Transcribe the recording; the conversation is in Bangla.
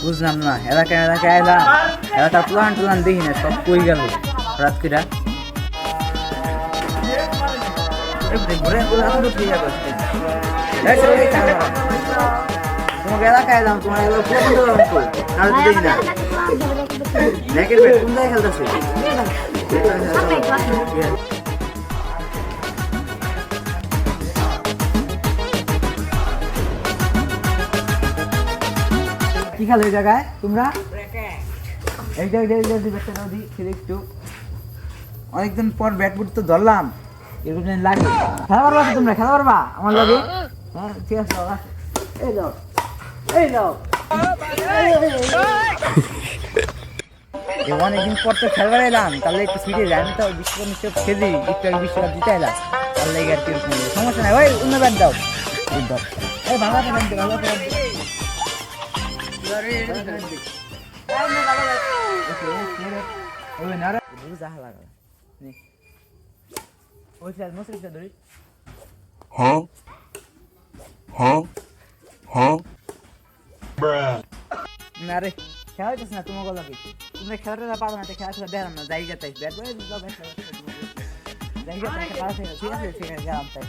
বুঝলাম না, এলাকায় এলাকায় এলাম, এলাকার প্লান টুলান দেখি না, সব কই গেল রাত কিরা তোমাকে এলাকায় এলাম, তোমার এলাকা দেখি না দেখের বেট কোন জায়গায় খেলতেছে। কি খেলো এই জায়গায় তোমরা? একটু অনেকদিন পর ব্যাট বুট তো ধরলাম, এরকম লাগে। খেলা পারবা তো তোমরা? খেলা পারবা আমার লাগে? হ্যাঁ ঠিক আছে, এই যাও এই যাও। অনেকদিন পর তো খেলবার এলাম, তাহলে একটু ফিরে যাই। আমি তো বিশ্বকাপ খেলি, একটু আগে বিশ্বকাপ জিতে এলাম, তার লেগে আর কি সমস্যা নাই। ওই অন্য ব্যাট দাও, এই ভালো ব্যাট দে, ভালো ব্যাট দে। আরে খেলা হইতেছে না তোমার লাগে, তোমরা খেলাটা পারো না, খেলা খেলা দেখাম না জায়গা তাই ব্যাট জায়গা ঠিক আছে, ঠিক আছে গেলাম তাই।